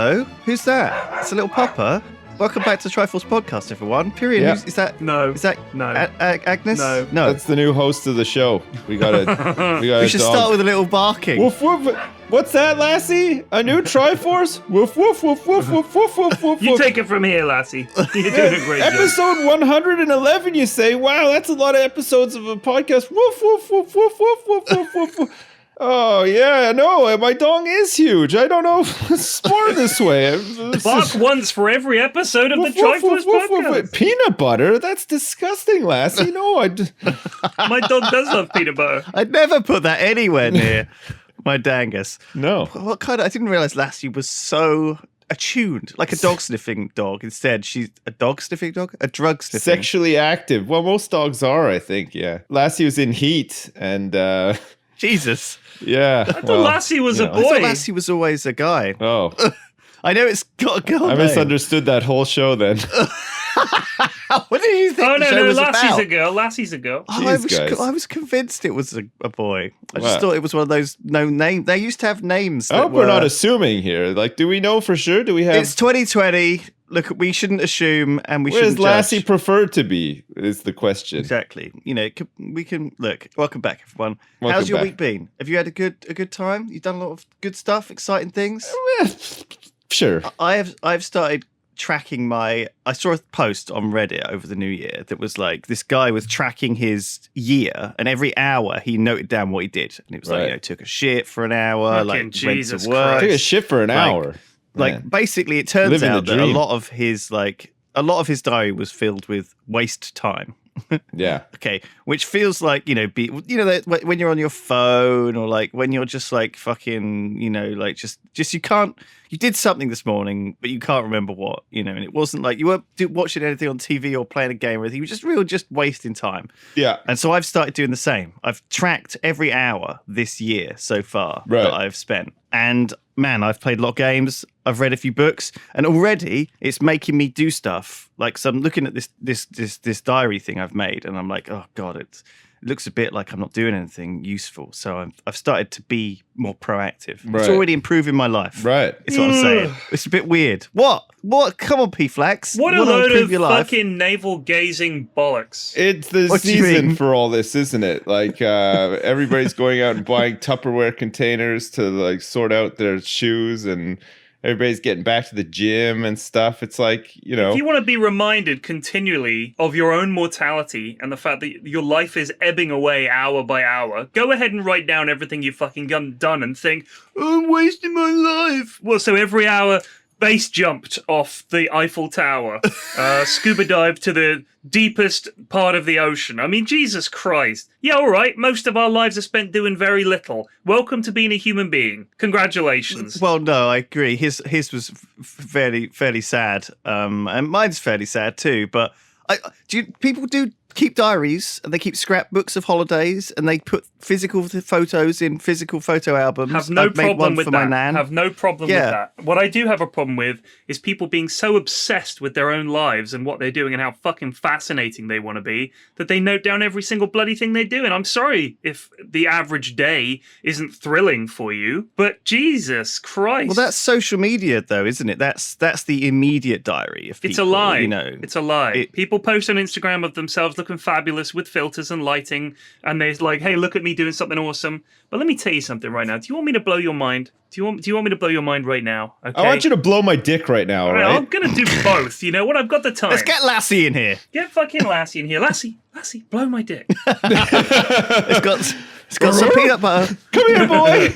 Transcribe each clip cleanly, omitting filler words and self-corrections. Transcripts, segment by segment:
hello. Who's that? It's a little popper. Welcome back to Triforce podcast, everyone. Pyrion, Yeah. is that? No. Is that No. Agnes? No. That's the new host of the show. We got a We should start with a little barking. Woof woof. What's that, Lassie? A new Triforce? Woof woof woof woof woof woof woof woof. You take it from here, Lassie. You're doing a great job. Episode 111, you say? Wow, that's a lot of episodes of a podcast. Woof woof woof woof woof woof woof woof woof. Oh, yeah, no, my dong is huge. I don't know if it's more this way. Bark once for every episode of the Triforce podcast. Peanut butter? That's disgusting, Lassie. No, My dog does love peanut butter. I'd never put that anywhere near my dangus. No. What kind of? I didn't realize Lassie was so attuned, like a dog sniffing dog. Instead, she's a dog sniffing dog, a drug sniffing. Sexually active. Well, most dogs are, I think. Yeah. Lassie was in heat, and Jesus. yeah. I thought Lassie was a I boy. thought Lassie was always a guy. Oh, I know it's got a girl I name. misunderstood that whole show then. What did you think Oh, the no, show no, was Lassie's about? a girl. Lassie's a girl. Oh, Jeez, guys. I was convinced it was a boy. I just What? thought it was one of those no name. They used to have names. I That hope we're not were- assuming here. Like, do we know for sure? Do we have... It's 2020. Look, we shouldn't assume, and we Where shouldn't is Lassie judge. preferred to be, is the question. Exactly. You know, we can look. Welcome back, everyone. Welcome How's your back. week been? Have you had a good time? You've done a lot of good stuff, exciting things. Sure. I've started tracking I saw a post on Reddit over the new year that was like this guy was tracking his year, and every hour he noted down what he did, and it was Right. like took a shit for an hour, Fucking like Jesus went to work. Christ. Take a shit for an hour. Like Man. basically, it turns Living the out that a dream. lot of his diary was filled with waste time. Yeah. Okay, which feels like that when you're on your phone, or like when you're just like fucking, like just you did something this morning, but you can't remember what, and it wasn't like you weren't watching anything on TV or playing a game or anything. You were just wasting time. Yeah. And so I've started doing the same. I've tracked every hour this year so far Right. that I've spent, and man, I've played a lot of games. I've read a few books, and already it's making me do stuff. Like, so I'm looking at this diary thing I've made, and I'm like, oh god, it looks a bit like I'm not doing anything useful. So I've started to be more proactive. Right. It's already improving my life. Right. It's what I'm saying. It's a bit weird. What? Come on, P-Flax. What a Wanna load improve of your life? fucking navel-gazing bollocks. It's the What do you season mean? for all this, isn't it? Like, everybody's going out and buying Tupperware containers to like sort out their shoes, and everybody's getting back to the gym and stuff. It's like, If you want to be reminded continually of your own mortality and the fact that your life is ebbing away hour by hour, go ahead and write down everything you've fucking done and think, oh, I'm wasting my life. Well, so every hour, base jumped off the Eiffel Tower, scuba dived to the deepest part of the ocean. I mean, Jesus Christ. Yeah, all right. Most of our lives are spent doing very little. Welcome to being a human being. Congratulations. Well, no, I agree. His was fairly sad, and mine's fairly sad too. But people do keep diaries, and they keep scrapbooks of holidays, and they put physical photos in physical photo albums. Have no I've made problem one with for that. my nan. Have no problem with that. What I do have a problem with is people being so obsessed with their own lives and what they're doing and how fucking fascinating they want to be that they note down every single bloody thing they do. And I'm sorry if the average day isn't thrilling for you, but Jesus Christ. Well, that's social media, though, isn't it? That's the immediate diary of people. It's a lie. It's a lie. People post on Instagram of themselves looking fabulous with filters and lighting, and they're like, "Hey, look at me doing something awesome." But let me tell you something right now. Do you want me to blow your mind? Do you want me to blow your mind right now? Okay. I want you to blow my dick right now, all right? I'm gonna do both. You know what? I've got the time. Let's get Lassie in here. Get fucking Lassie in here. Lassie, blow my dick. It's got some peanut butter. Come here, boy.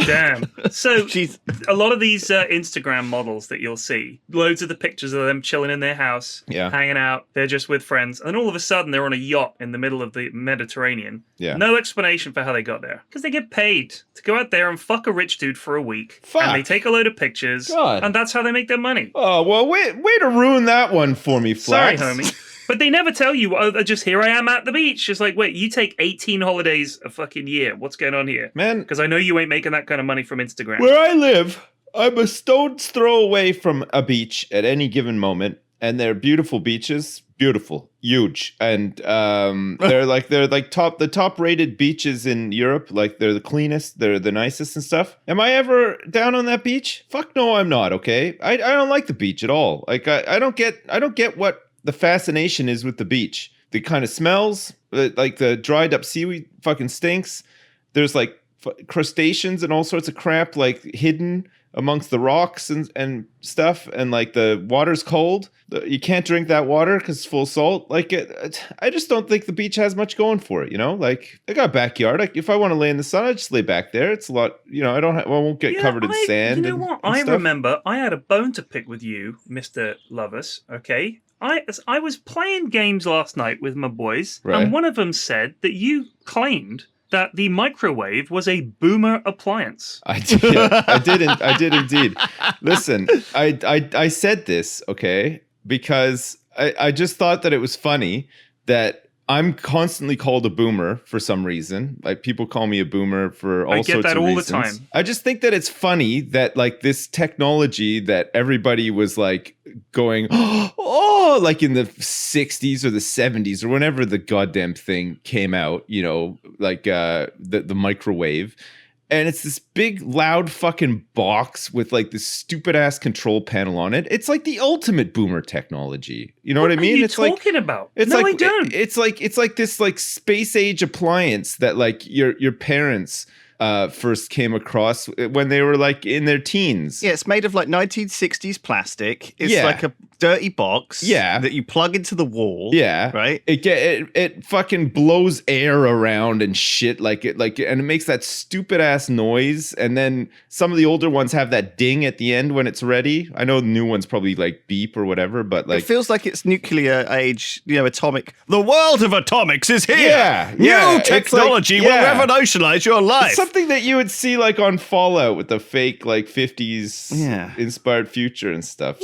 Damn. So Jeez. a lot of these Instagram models that you'll see, loads of the pictures of them chilling in their house, Yeah. hanging out, they're just with friends, and then all of a sudden they're on a yacht in the middle of the Mediterranean. Yeah. No explanation for how they got there. Because they get paid to go out there and fuck a rich dude for a week. Fuck. And they take a load of pictures, God. and that's how they make their money. Oh, well, way to ruin that one for me, Sorry, Flax. homie. But they never tell you, oh, just here I am at the beach. It's like, wait, you take 18 holidays a fucking year. What's going on here? Man, Because I know you ain't making that kind of money from Instagram. where I live, I'm a stone's throw away from a beach at any given moment, and they're beautiful beaches, beautiful, huge, and they're like the top rated beaches in Europe. Like they're the cleanest, they're the nicest and stuff. Am I ever down on that beach? Fuck no, I'm not. Okay, I don't like the beach at all. Like I don't get what the fascination is with the beach. The kind of smells, like the dried up seaweed fucking stinks. There's like crustaceans and all sorts of crap like hidden amongst the rocks and stuff, and like the water's cold. You can't drink that water because it's full of salt. Like I just don't think the beach has much going for it. Like I got a backyard. If I want to lay in the sun, I just lay back there. It's a lot. I won't get covered in sand. You know what? I remember I had a bone to pick with you, Mr. Lovers. Okay. I was playing games last night with my boys, right. And one of them said that you claimed that the microwave was a boomer appliance. I did indeed. Listen, I said this, okay, because I just thought that it was funny that I'm constantly called a boomer for some reason. Like people call me a boomer for all sorts of reasons. I get that all the time. I just think that it's funny that like this technology that everybody was like going, oh, like in the 60s or the 70s or whenever the goddamn thing came out, like the microwave. And it's this big, loud fucking box with like this stupid ass control panel on it. It's like the ultimate boomer technology. You know what I mean? What are you talking about? It's no, like, I don't. It's like this like space age appliance that like your parents first came across when they were like in their teens. Yeah, it's made of like 1960s plastic. It's like a dirty box. Yeah. That you plug into the wall. Yeah. Right. It fucking blows air around and shit and it makes that stupid ass noise. And then some of the older ones have that ding at the end when it's ready. I know the new ones probably like beep or whatever, but like it feels like it's nuclear age, atomic. The world of atomics is here. Yeah. New technology will revolutionize your life. It's something that you would see like on Fallout with the fake like 50s inspired future and stuff.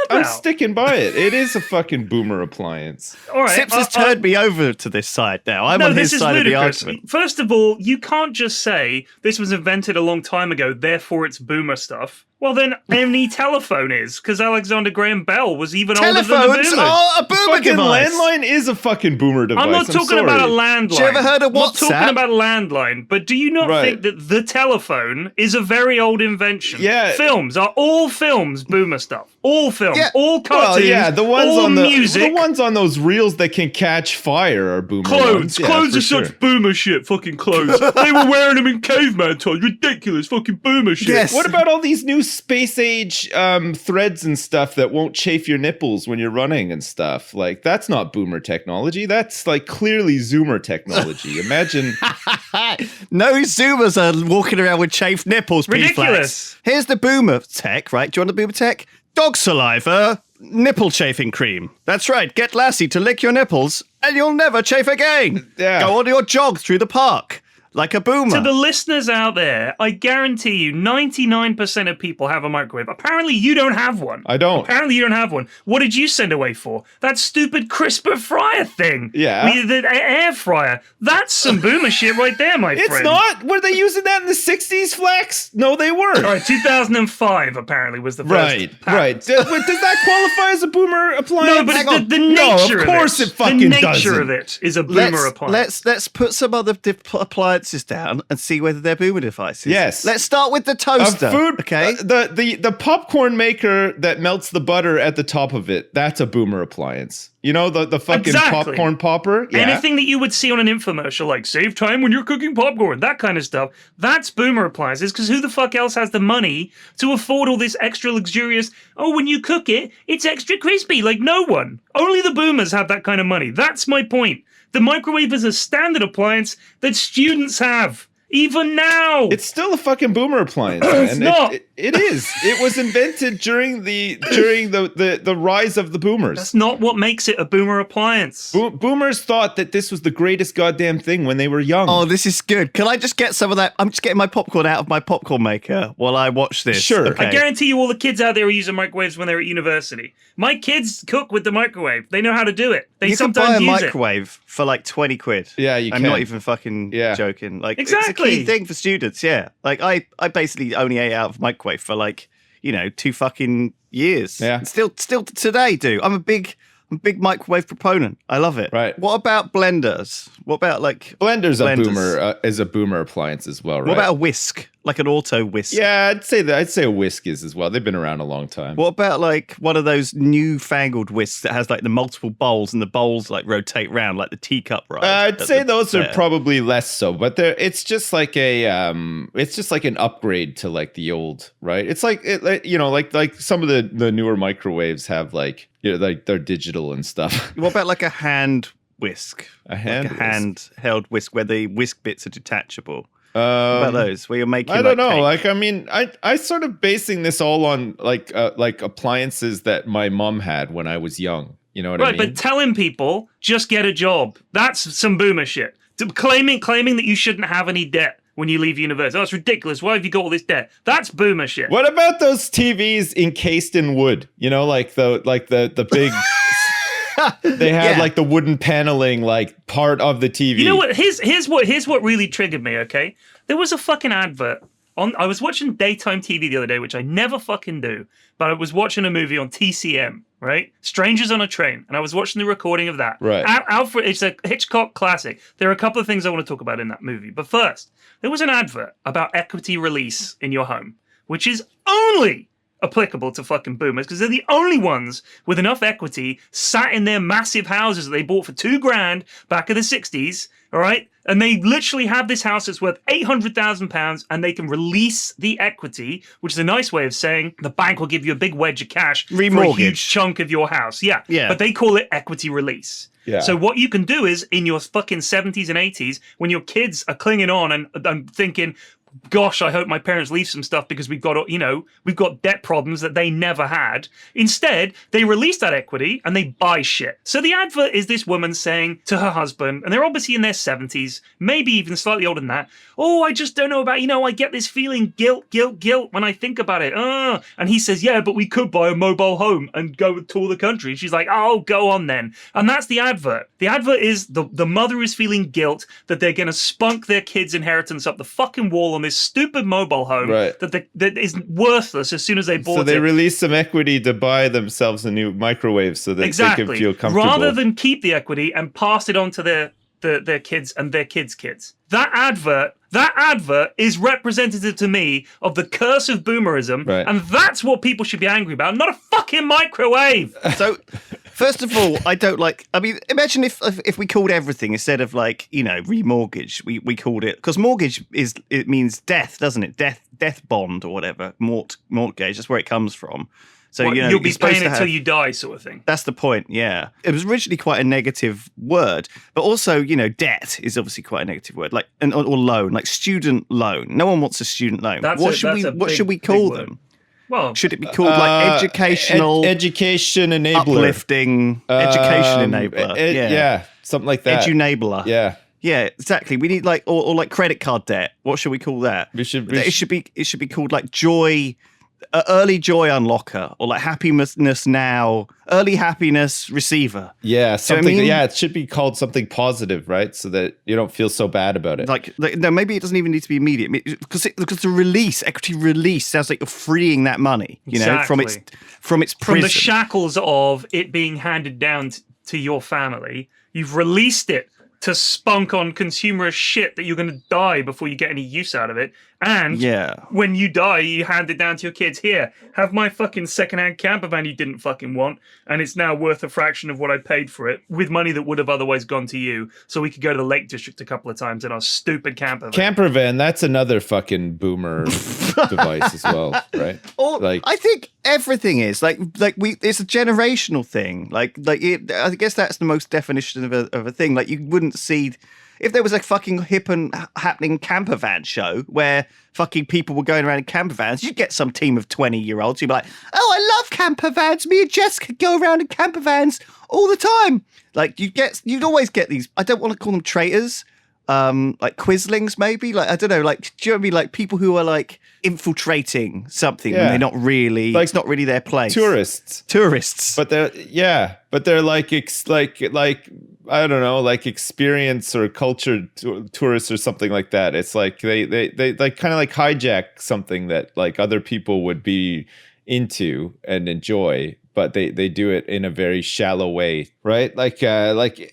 I'm sticking by it. It is a fucking boomer appliance. All right, Sips has turned me over to this side now. I'm on his side of the argument. First of all, you can't just say this was invented a long time ago, therefore it's boomer stuff. Well, then any telephone is, because Alexander Graham Bell was even older than the boomers. Telephones are a boomer device. Landline is a fucking boomer device. I'm not talking about a landline. Have you ever heard of WhatsApp? I'm not talking about a landline, but do you not think that the telephone is a very old invention? Yeah. Films are all films boomer stuff. All films, all cartoons, the ones all on music. The ones on those reels that can catch fire are boomer Clothes. ones. Yeah, clothes are such boomer shit, fucking clothes. They were wearing them in caveman times. Ridiculous fucking boomer shit. Yes. What about all these new space age threads and stuff that won't chafe your nipples when you're running and stuff? Like, that's not boomer technology. That's like clearly Zoomer technology. Imagine. No Zoomers are walking around with chafed nipples. Ridiculous. Here's the boomer tech, right? Do you want the boomer tech? Dog saliva, nipple chafing cream. That's right. Get Lassie to lick your nipples and you'll never chafe again. Yeah. Go on your jog through the park. Like a boomer. To the listeners out there, I guarantee you 99% of people have a microwave. Apparently you don't have one. I don't. Apparently you don't have one. What did you send away for? That stupid crisper fryer thing. Yeah. The air fryer. That's some boomer shit right there, my friend. It's not? Were they using that in the 60s, Flex? No, they weren't. All right, 2005 apparently was the first. Right. Does that qualify as a boomer appliance? No, but the nature of course it fucking doesn't. The nature of it is a boomer appliance. Let's put some other appliances down and see whether they're boomer devices. Yes. Let's start with the toaster. Okay. The popcorn maker that melts the butter at the top of it, that's a boomer appliance. The fucking popcorn popper? Yeah. Anything that you would see on an infomercial, like save time when you're cooking popcorn, that kind of stuff, that's boomer appliances, because who the fuck else has the money to afford all this extra luxurious, when you cook it, it's extra crispy? Like, no one. Only the boomers have that kind of money. That's my point. The microwave is a standard appliance that students have. Even now, it's still a fucking boomer appliance. It's not. It is. It was invented during the rise of the boomers. That's not what makes it a boomer appliance. Boomers thought that this was the greatest goddamn thing when they were young. Oh, this is good. Can I just get some of that? I'm just getting my popcorn out of my popcorn maker while I watch this. Sure. Okay. I guarantee you all the kids out there are using microwaves when they're at university. My kids cook with the microwave. They know how to do it. You can buy a microwave for like 20 quid. Yeah, you can. I'm not even fucking joking. Like, exactly. It's a key thing for students, yeah. Like, I basically only ate out of microwave for like, 2 fucking years. Yeah. Still today, do. I'm a big I'm a big microwave proponent. I love it. Right. What about blenders? What about like Blender's a blenders? boomer, is a boomer appliance as well, right? What about a whisk? Like an auto whisk? Yeah, I'd say a whisk is as well. They've been around a long time. What about like one of those newfangled whisks that has like the multiple bowls and the bowls like rotate round like the teacup ride? I'd say those are probably less so, but it's just like it's just like an upgrade to like the old, right? It's like like some of the newer microwaves have like like they're digital and stuff. What about like a hand whisk? Handheld whisk where the whisk bits are detachable. What about those where you're making? I don't know. cake? Like, I mean, I sort of basing this all on like appliances that my mom had when I was young. You know what I mean? Right, but telling people just get a job, that's some boomer shit. Claiming that you shouldn't have any debt when you leave university. That's ridiculous. Why have you got all this debt? That's boomer shit. What about those TVs encased in wood? You know, like the big. They had like the wooden paneling, like part of the TV. You know what? Here's what really triggered me. Okay, there was a fucking advert on. I was watching daytime TV the other day, which I never fucking do. But I was watching a movie on TCM, right? Strangers on a Train, and I was watching the recording of that. Right. Alfred, it's a Hitchcock classic. There are a couple of things I want to talk about in that movie, but first, there was an advert about equity release in your home, which is only applicable to fucking boomers because they're the only ones with enough equity sat in their massive houses that they bought for $2,000 back in the 60s, all right? And they literally have this house that's worth £800,000 and they can release the equity, which is a nice way of saying the bank will give you a big wedge of cash for a huge chunk of your house. Yeah. But they call it equity release. Yeah. So what you can do is in your fucking 70s and 80s, when your kids are clinging on and thinking, gosh, I hope my parents leave some stuff because we've got debt problems that they never had. Instead, they release that equity and they buy shit. So the advert is this woman saying to her husband, and they're obviously in their 70s, maybe even slightly older than that, oh, I just don't know about, I get this feeling guilt when I think about it. And he says, yeah, but we could buy a mobile home and go tour the country. And she's like, oh, go on then. And that's the advert. The advert is the mother is feeling guilt that they're going to spunk their kids' inheritance up the fucking wall on this stupid mobile home that is worthless as soon as they bought it. So they release some equity to buy themselves a new microwave so that they can feel comfortable. Rather than keep the equity and pass it on to their kids and their kids' kids. That advert is representative to me of the curse of boomerism, and that's what people should be angry about, not a fucking microwave. So, first of all, imagine if we called everything instead of remortgage, we called it, because mortgage it means death, doesn't it? Death bond or whatever, mortgage. That's where it comes from. So you'll be paying it till you die, sort of thing. That's the point. Yeah, it was originally quite a negative word, but also debt is obviously quite a negative word, like or loan, like student loan. No one wants a student loan. What should we call them? Well, should it be called like educational, education enabler, uplifting, education enabler? Something like that. Edunabler. Yeah, exactly. We need like or like credit card debt. What should we call that? It should be called like joy. Early joy unlocker, or like happiness now, early happiness receiver. Yeah, something. Yeah, it should be called something positive, right? So that you don't feel so bad about it. Like no, maybe it doesn't even need to be immediate because the equity release sounds like you're freeing that money, from its prison. From the shackles of it being handed down to your family. You've released it to spunk on consumerist shit that you're going to die before you get any use out of it. And when you die, you hand it down to your kids. Here, have my fucking secondhand camper van you didn't fucking want, and it's now worth a fraction of what I paid for it, with money that would have otherwise gone to you, so we could go to the Lake District a couple of times in our stupid camper van. Camper van, that's another fucking boomer device as well, right? I think everything is it's a generational thing. I guess that's the most definition of a thing. Like, you wouldn't see if there was a fucking hip and happening camper van show where fucking people were going around in camper vans, you'd get some team of 20-year-olds who'd be like, oh, I love camper vans. Me and Jess could go around in camper vans all the time. Like, you'd always get these, I don't want to call them traitors, like quislings maybe, like I don't know, like, do you know what I mean, like people who are like infiltrating something when they're not really, like, it's not really their place. Tourists, but they're like I don't know, like experience or culture tourists or something like that. It's like they like kind of like hijack something that like other people would be into and enjoy, but they do it in a very shallow way, right? Like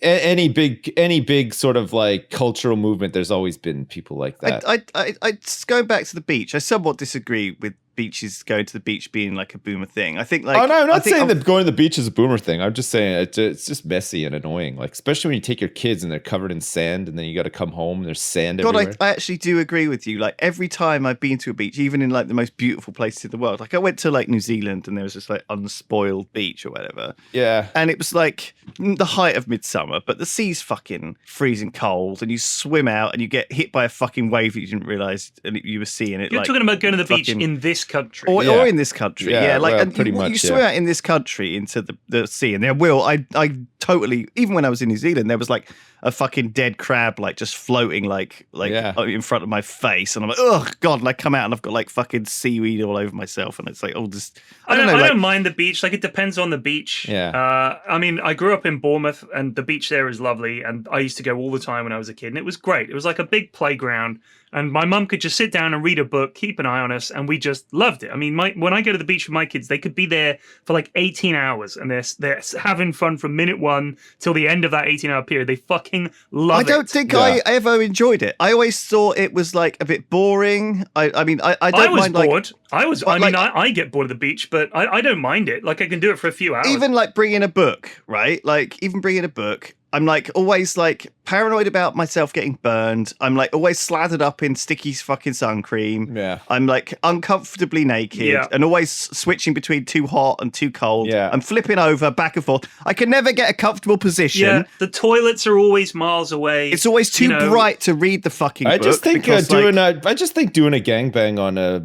any big sort of like cultural movement, there's always been people like that. I going back to the beach, I somewhat disagree with beaches going to the beach being like a boomer thing. I think like oh no, I'm not saying that going to the beach is a boomer thing. I'm just saying it's just messy and annoying. Like especially when you take your kids and they're covered in sand, and then you got to come home and there's sand everywhere. I actually do agree with you. Like every time I've been to a beach, even in like the most beautiful places in the world, like I went to like New Zealand and there was this like unspoiled beach or whatever. Yeah, and it was like the height of midsummer, but the sea's fucking freezing cold, and you swim out and you get hit by a fucking wave that you didn't realize you were seeing it. You're talking about going to the beach in this country. Or in this country, like well, and pretty you much, swim out in this country into the sea, and I totally, even when I was in New Zealand, there was like a fucking dead crab like just floating like in front of my face, and I'm like, oh god, and I come out and I've got like fucking seaweed all over myself, and it's like all just I don't mind the beach. Like it depends on the beach. I mean, I grew up in Bournemouth, and the beach there is lovely, and I used to go all the time when I was a kid, and it was great. It was like a big playground. And my mum could just sit down and read a book, keep an eye on us, and we just loved it. I mean, when I go to the beach with my kids, they could be there for like 18 hours, and they're having fun from minute one till the end of that 18-hour period. They fucking love it. I don't think I ever enjoyed it. I always thought it was like a bit boring. I don't mind. Bored. I get bored of the beach, but I don't mind it. Like I can do it for a few hours. Even like bringing a book, right? Like even bringing a book. I'm like always like paranoid about myself getting burned. I'm like always slathered up in sticky fucking sun cream. Yeah. I'm like uncomfortably naked and always switching between too hot and too cold. Yeah. I'm flipping over back and forth. I can never get a comfortable position. Yeah. The toilets are always miles away. It's always too bright to read the fucking book. I just think doing a gangbang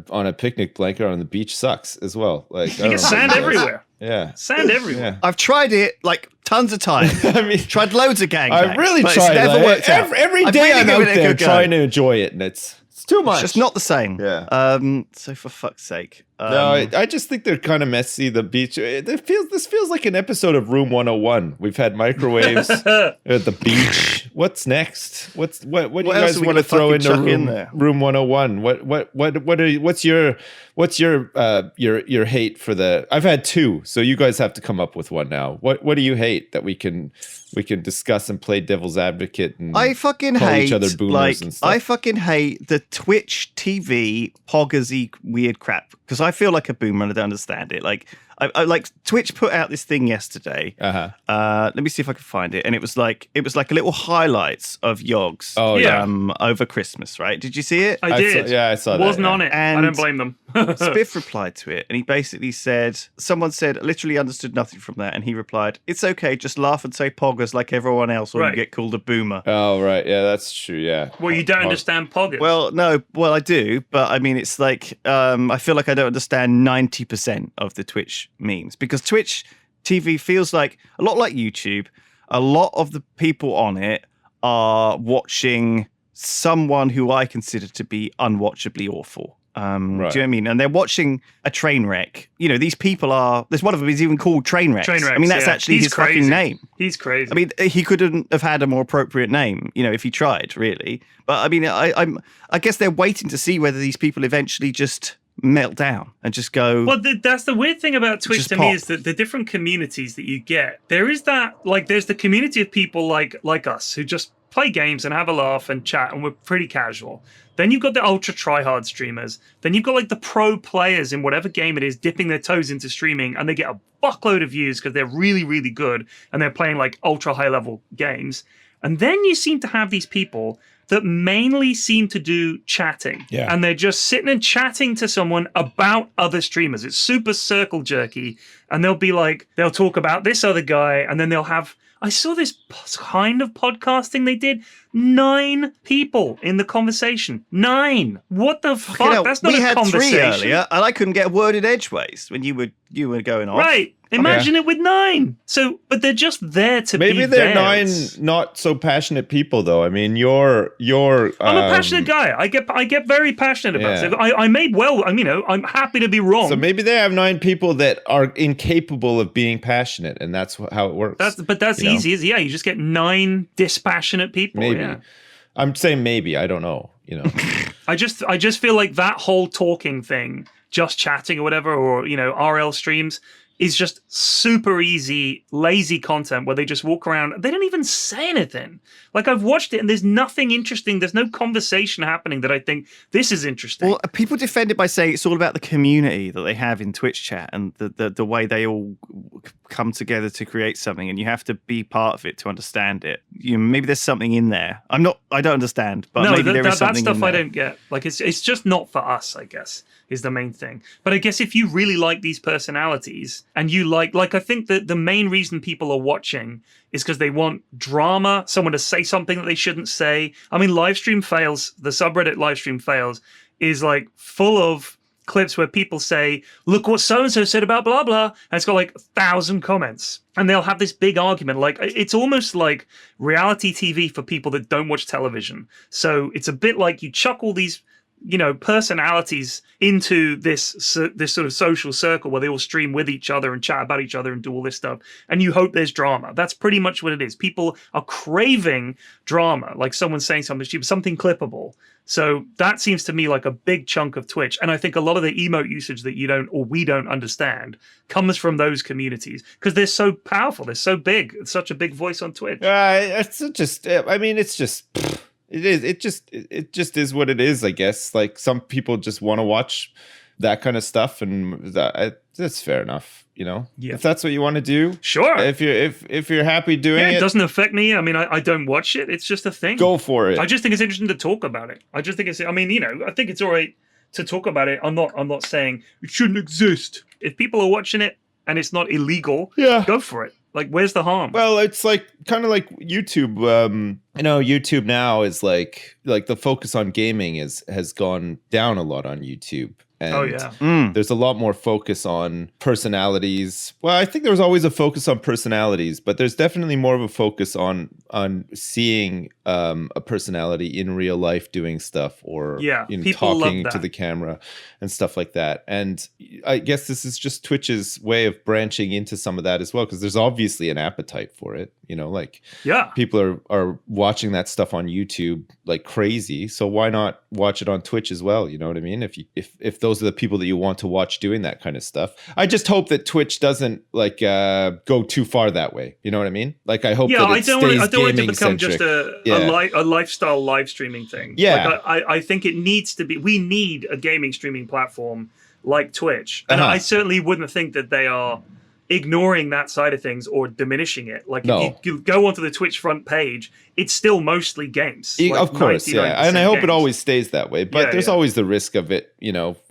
on a picnic blanket on the beach sucks as well. Like you get sand everywhere. Yeah. Sand everywhere. Yeah. I've tried it like tons of times. I mean, tried loads of gangbangs. I really but tried. It's never worked out. Every day I'm out there trying to enjoy it, and it's too much. It's just not the same. Yeah. So for fuck's sake. No, I just think they're kind of messy. The beach. This feels like an episode of Room 101. We've had microwaves at the beach. What's next? What do you guys want to throw into Room 101? What's your hate for the? I've had two, so you guys have to come up with one now. What do you hate that we can discuss and play devil's advocate and I fucking call hate each other boomers and stuff? I fucking hate the Twitch TV poggersy weird crap because I feel like a boomer and I don't understand it. Like I like Twitch put out this thing yesterday. Let me see if I can find it. And it was like a little highlights of Yogs. Over Christmas, right? Did you see it? I did. I saw that. Wasn't on it. And I don't blame them. Spiff replied to it, and he basically said, someone said, literally understood nothing from that, and he replied, it's okay, just laugh and say poggers like everyone else, or you get called a boomer. Oh, right. Yeah, that's true, yeah. Well, you don't understand poggers. Well, no, I do, but I mean, it's like, I feel like I don't understand 90% of the Twitch memes, because Twitch TV feels like, a lot like YouTube, a lot of the people on it are watching someone who I consider to be unwatchably awful. Do you know what I mean? And they're watching a train wreck. You know, these people there's one of them is even called Trainwrecks. I mean, that's actually his fucking name. He's crazy. I mean, he couldn't have had a more appropriate name, you know, if he tried, really. But I mean, I guess they're waiting to see whether these people eventually just melt down and just go. Well, that's the weird thing about Twitch to me, is that the different communities that you get, there is that, like, there's the community of people like us who just play games and have a laugh and chat, and we're pretty casual. Then you've got the ultra tryhard streamers. Then you've got like the pro players in whatever game it is dipping their toes into streaming, and they get a fuckload of views because they're really, really good and they're playing like ultra high level games. And then you seem to have these people that mainly seem to do chatting. Yeah. And they're just sitting and chatting to someone about other streamers. It's super circle jerky. And they'll be like, they'll talk about this other guy, and then they'll have, I saw this kind of podcasting they did. 9 people in the conversation. 9. What the fuck? That's not a conversation. We had 3 earlier, and I couldn't get a word in edgeways when you were going off. Right. Imagine it with 9. So, but they're just there to maybe be they're theirs. 9 not so passionate people, though. I mean, you're. I'm a passionate guy. I get very passionate about it. I may well. I'm happy to be wrong. So maybe they have 9 people that are incapable of being passionate, and that's how it works. That's easy. You just get 9 dispassionate people. Maybe. Yeah. I'm saying maybe. I don't know. You know. I just feel like that whole talking thing, just chatting or whatever, or RL streams, is just super easy, lazy content where they just walk around. They don't even say anything. Like, I've watched it and there's nothing interesting. There's no conversation happening that I think this is interesting. Well, people defend it by saying it's all about the community that they have in Twitch chat and the way they all come together to create something, and you have to be part of it to understand it. Maybe there's something in there. I don't understand, but maybe there is something that stuff in there. I don't get. Like, it's just not for us, I guess, is the main thing. But I guess if you really like these personalities and you like I think that the main reason people are watching is because they want drama, someone to say something that they shouldn't say. I mean, Livestream Fails, the subreddit Livestream Fails, is like full of clips where people say, look what so-and-so said about blah, blah. And it's got like 1,000 comments. And they'll have this big argument. Like, it's almost like reality TV for people that don't watch television. So it's a bit like you chuck all these, personalities into this sort of social circle where they all stream with each other and chat about each other and do all this stuff. And you hope there's drama. That's pretty much what it is. People are craving drama, like someone saying something stupid, something clippable. So that seems to me like a big chunk of Twitch. And I think a lot of the emote usage that we don't understand comes from those communities because they're so powerful. They're so big. It's such a big voice on Twitch. It just is what it is, I guess. Like, some people just want to watch that kind of stuff, and that's fair enough. Yeah. If that's what you want to do, sure. If you're happy doing it, it doesn't affect me. I mean, I don't watch it. It's just a thing. Go for it. I just think it's interesting to talk about it. I think it's all right to talk about it. I'm not saying it shouldn't exist. If people are watching it and it's not illegal, go for it. Like, where's the harm? Well, it's like kind of like YouTube. YouTube now is like the focus on gaming has gone down a lot on YouTube. And there's a lot more focus on personalities. Well, I think there was always a focus on personalities, but there's definitely more of a focus on seeing a personality in real life doing stuff or talking to the camera and stuff like that. And I guess this is just Twitch's way of branching into some of that as well, because there's obviously an appetite for it. People are watching that stuff on YouTube like crazy. So why not watch it on Twitch as well? You know what I mean? If those are the people that you want to watch doing that kind of stuff. I just hope that Twitch doesn't go too far that way. You know what I mean? Like, I hope that it stays gaming-centric. I don't want it to become just a lifestyle live streaming thing. Yeah. Like, I think it needs to be. We need a gaming streaming platform like Twitch, and I certainly wouldn't think that they are ignoring that side of things or diminishing it. Like, if you go onto the Twitch front page, it's still mostly games. Of course, yeah. And I hope it always stays that way. But there's always the risk of it,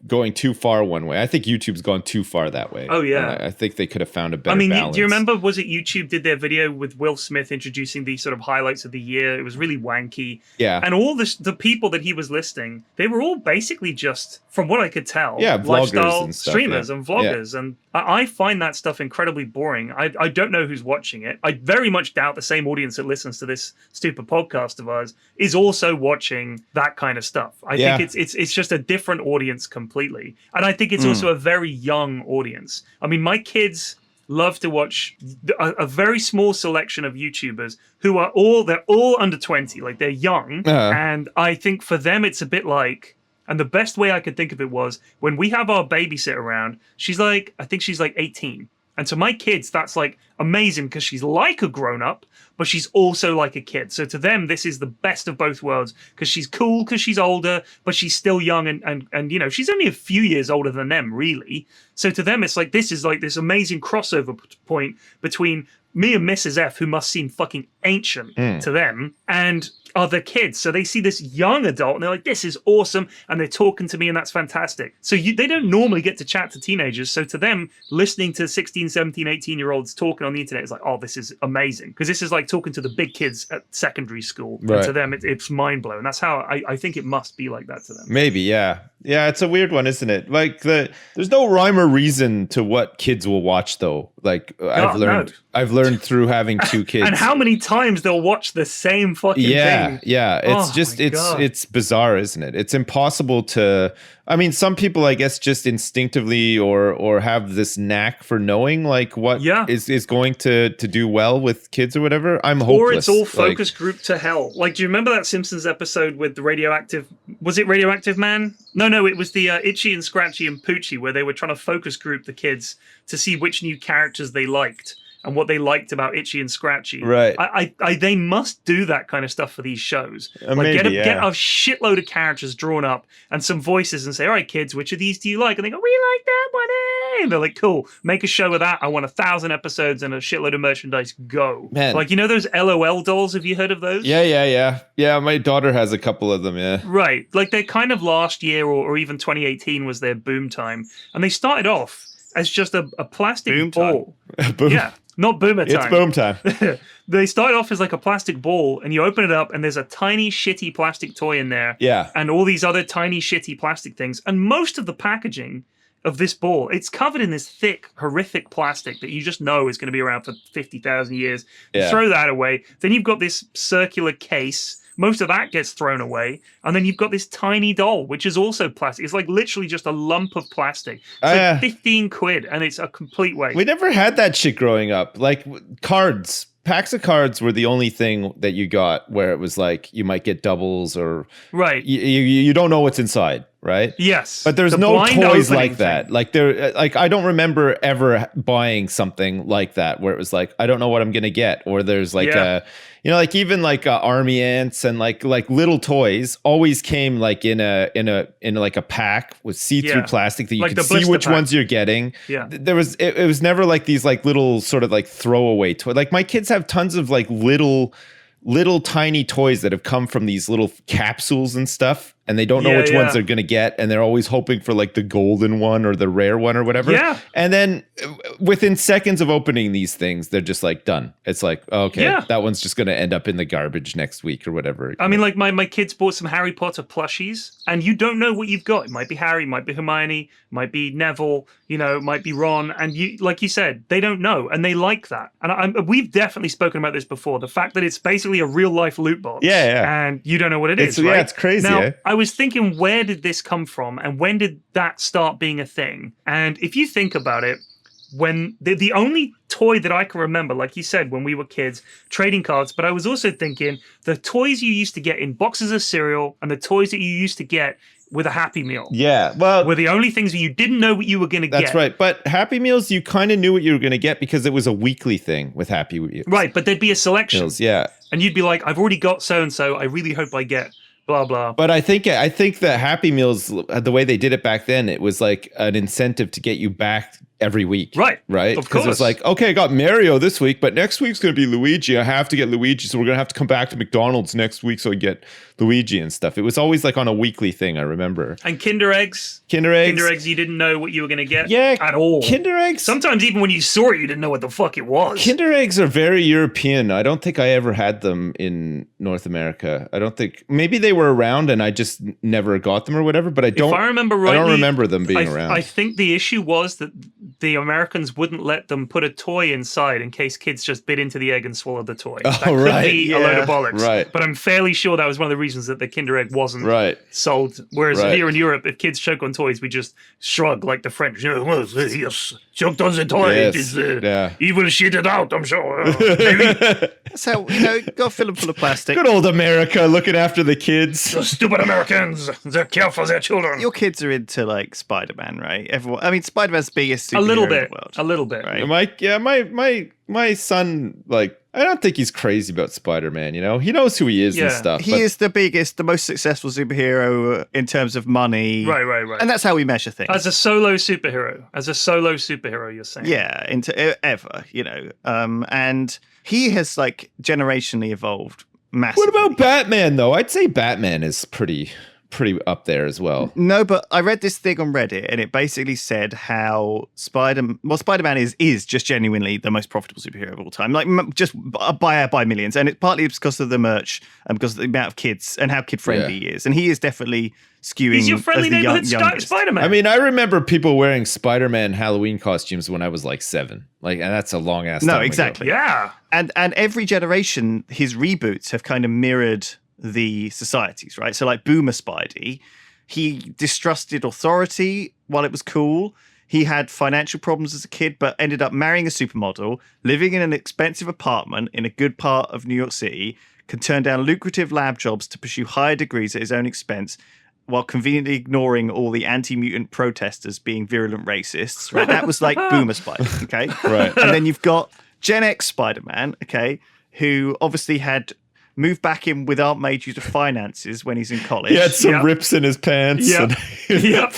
going too far one way. I think YouTube's gone too far that way. Oh, yeah. I think they could have found a better balance. Do you remember, was it YouTube did their video with Will Smith introducing the sort of highlights of the year? It was really wanky. Yeah. And all the people that he was listing, they were all basically just, from what I could tell, lifestyle and stuff, streamers and vloggers. Yeah. And I find that stuff incredibly boring. I don't know who's watching it. I very much doubt the same audience that listens to this stupid podcast of ours is also watching that kind of stuff. I think it's just a different audience completely. And I think it's also a very young audience. I mean, my kids love to watch a very small selection of YouTubers who are they're all under 20, like they're young. And I think for them, it's a bit like, and the best way I could think of it was when we have our babysit around, I think she's like 18. And to my kids, that's like amazing because she's like a grown-up, but she's also like a kid. So to them, this is the best of both worlds because she's cool because she's older, but she's still young and she's only a few years older than them, really. So to them, it's like this is like this amazing crossover point between me and Mrs. F, who must seem fucking ancient to them, and other kids. So they see this young adult and they're like, this is awesome. And they're talking to me and that's fantastic. So they don't normally get to chat to teenagers. So to them, listening to 16, 17, 18-year-olds talking on the internet is like, oh, this is amazing. Because this is like talking to the big kids at secondary school. Right. And to them, it's mind-blowing. That's how I think it must be like that to them. Maybe, yeah. Yeah, it's a weird one, isn't it? Like, there's no rhyme or reason to what kids will watch, though. Like, I've learned through having two kids. And how many times they'll watch the same fucking thing. Yeah. It's it's bizarre, isn't it? It's impossible to I mean, some people, I guess, just instinctively or have this knack for knowing like what is going to do well with kids or whatever. I'm hopeless. Or it's all focus group to hell. Like, do you remember that Simpsons episode with the radioactive? Was it Radioactive Man? No, it was the Itchy and Scratchy and Poochie, where they were trying to focus group the kids to see which new characters they liked and what they liked about Itchy and Scratchy. Right. They must do that kind of stuff for these shows. Maybe, get a shitload of characters drawn up and some voices and say, all right, kids, which of these do you like? And they go, we like that one. Eh? And they're like, cool, make a show of that. I want 1,000 episodes and a shitload of merchandise. Go. Man. Like, you know those LOL dolls? Have you heard of those? Yeah. Yeah, my daughter has a couple of them, yeah. Right. Like, they're kind of last year or even 2018 was their boom time. And they started off as just a plastic boom ball. Boom. Yeah. Not boomer time. It's boom time. They start off as like a plastic ball, and you open it up, and there's a tiny, shitty plastic toy in there. Yeah. And all these other tiny, shitty plastic things. And most of the packaging of this ball, it's covered in this thick, horrific plastic that you just know is going to be around for 50,000 years. Yeah. Throw that away. Then you've got this circular case. Most of that gets thrown away. And then you've got this tiny doll, which is also plastic. It's like literally just a lump of plastic. It's like 15 quid, and it's a complete waste. We never had that shit growing up. Like cards. Packs of cards were the only thing that you got where it was like you might get doubles or right. You don't know what's inside, right? Yes. But there's no toys like that. Like I don't remember ever buying something like that where it was like I don't know what I'm gonna get, or there's like like even like army ants and like little toys always came like in like a pack with see-through plastic that you could see which ones you're getting. Yeah. There was it was never like these like little sort of like throwaway toy. Like my kids have tons of like little tiny toys that have come from these little capsules and stuff, and they don't know which ones they're going to get, and they're always hoping for like the golden one or the rare one or whatever. Yeah. And then within seconds of opening these things, they're just like done. It's like, okay, that one's just going to end up in the garbage next week or whatever. I mean, like my kids bought some Harry Potter plushies, and you don't know what you've got. It might be Harry, might be Hermione, might be Neville, might be Ron. And you, like you said, they don't know, and they like that. And we've definitely spoken about this before. The fact that it's basically a real life loot box. Yeah. And you don't know what it is, right? Yeah, it's crazy. Now, I was thinking, where did this come from, and when did that start being a thing? And if you think about it, when the only toy that I can remember, like you said, when we were kids, trading cards, but I was also thinking the toys you used to get in boxes of cereal and the toys that you used to get with a Happy Meal. Yeah, well, were the only things that you didn't know what you were going to get. That's right. But Happy Meals, you kind of knew what you were going to get because it was a weekly thing with Happy Meals. Right, but there'd be a selection. Meals, yeah. And you'd be like, I've already got so-and-so. I really hope I get blah, blah. But I think that Happy Meals, the way they did it back then, it was like an incentive to get you back every week. Right. Of course. Because it's like, okay, I got Mario this week, but next week's going to be Luigi. I have to get Luigi, so we're going to have to come back to McDonald's next week so I get Luigi and stuff. It was always like on a weekly thing, I remember. And Kinder Eggs. Kinder Eggs, you didn't know what you were going to get at all. Kinder Eggs. Sometimes even when you saw it, you didn't know what the fuck it was. Kinder Eggs are very European. I don't think I ever had them in North America. I don't think, maybe they were around and I just never got them or whatever, but if I remember rightly, I don't remember them being around. I think the issue was that the Americans wouldn't let them put a toy inside in case kids just bit into the egg and swallowed the toy. That could be a load of bollocks. Right. But I'm fairly sure that was one of the reasons that the Kinder Egg wasn't sold. Whereas here in Europe, if kids choke on toys, we just shrug like the French. Yes, choked on the toy. Yes. It is evil shit it out, I'm sure. So, got to fill them full of plastic. Good old America looking after the kids. The stupid Americans. They care for their children. Your kids are into like Spider-Man, right? Everyone. I mean, Spider-Man's the biggest superhero a little in bit, the world. A little bit. Right? My son, like, I don't think he's crazy about Spider-Man, He knows who he is and stuff. He is the biggest, the most successful superhero in terms of money. Right. And that's how we measure things. As a solo superhero, you're saying. Yeah, ever, and he has like generationally evolved massively. What about Batman, though? I'd say Batman is pretty up there as well. No, but I read this thing on Reddit and it basically said how Spider-Man is just genuinely the most profitable superhero of all time, like just by millions, and it partly is because of the merch and because of the amount of kids and how kid-friendly he is, and he is definitely skewing. He's your friendly neighborhood Spider-Man. I mean, I remember people wearing Spider-Man Halloween costumes when I was like 7, like, and that's a long ass time. No, exactly. ago. Yeah, and every generation, his reboots have kind of mirrored the societies, right? So like Boomer Spidey, He distrusted authority while it was cool. He had financial problems as a kid, but ended up marrying a supermodel, living in an expensive apartment in a good part of New York City, can turn down lucrative lab jobs to pursue higher degrees at his own expense, while conveniently ignoring all the anti-mutant protesters being virulent racists. Right? That was like Boomer Spider, okay? Right. And then you've got Gen X Spider-Man, okay, who obviously had moved back in with Aunt May due to finances when he's in college. He had some rips in his pants. Yep. And Yep.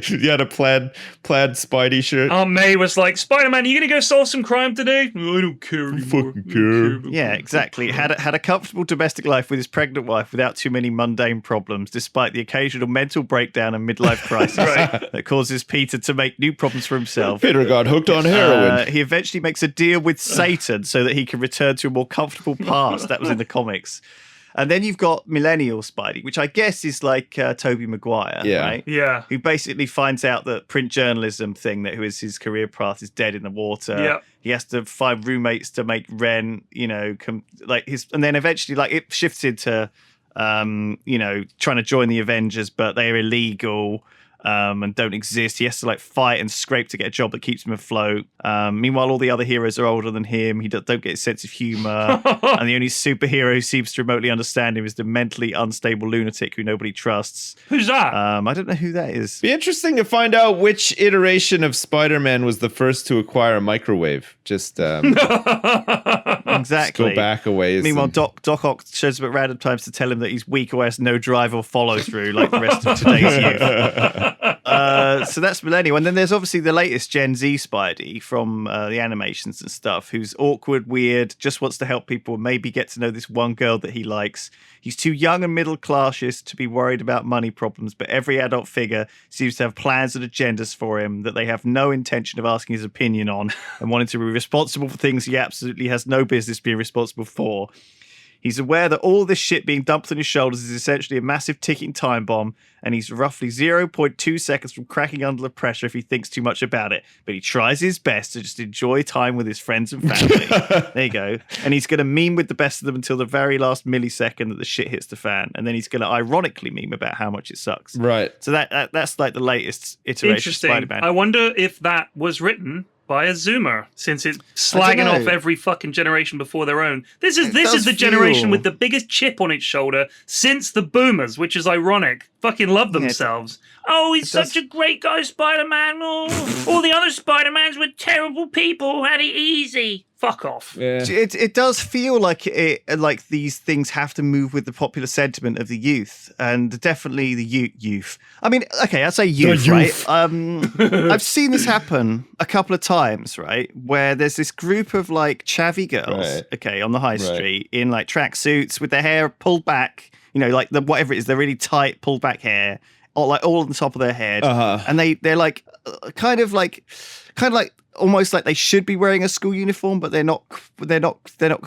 he had a plaid Spidey shirt. Aunt May was like, Spider-Man, are you going to go solve some crime today? I don't care anymore. Fucking care. Yeah, exactly. Had a comfortable domestic life with his pregnant wife without too many mundane problems, despite the occasional mental breakdown and midlife crisis that causes Peter to make new problems for himself. Peter got hooked on heroin. He eventually makes a deal with Satan so that he can return to a more comfortable past. That was in the comics. And then you've got Millennial Spidey, which I guess is like Tobey Maguire, right? Yeah. Who basically finds out that print journalism thing, that who is his career path, is dead in the water. Yeah. He has to find roommates to make rent, you know, and then eventually like it shifts into, you know, trying to join the Avengers, but they're illegal. And don't exist. He has to like fight and scrape to get a job that keeps him afloat. Meanwhile, all the other heroes are older than him. He don't get a sense of humor, and the only superhero who seems to remotely understand him is the mentally unstable lunatic who nobody trusts. Who's that? I don't know who that is. Be interesting to find out which iteration of Spider-Man was the first to acquire a microwave. Just Exactly. go back a ways. Meanwhile, Doc Ock shows up at random times to tell him that he's weak or has no drive or follow through, like the rest of today's youth. So that's Millennial. And then there's obviously the latest Gen Z Spidey from the animations and stuff, who's awkward, weird, just wants to help people, maybe get to know this one girl that he likes. He's too young and middle classish to be worried about money problems, but every adult figure seems to have plans and agendas for him that they have no intention of asking his opinion on, and wanting to be responsible for things he absolutely has no business being responsible for. He's aware that all this shit being dumped on his shoulders is essentially a massive ticking time bomb, and he's roughly 0.2 seconds from cracking under the pressure if he thinks too much about it. But he tries his best to just enjoy time with his friends and family. There you go. And he's going to meme with the best of them until the very last millisecond that the shit hits the fan. And then he's going to ironically meme about how much it sucks. Right. So that's like the latest iteration of Interesting. Spider-Man. I wonder if that was written by a Zoomer, since it's slagging off every fucking generation before their own. This is the generation with the biggest chip on its shoulder since the Boomers, which is ironic. Fucking love themselves. Oh, he's such a great guy, Spider-Man. Oh, all the other Spider-Mans were terrible people, had it easy. Fuck off. Yeah. It does feel like like these things have to move with the popular sentiment of the youth, and definitely the youth. I mean, okay, I'd say youth, right? I've seen this happen a couple of times, right? Where there's this group of like chavvy girls, okay, on the high street in like tracksuits with their hair pulled back, you know, like whatever it is, they're really tight, pulled back hair, all on the top of their head, and they're like kind of like almost like they should be wearing a school uniform, but they're not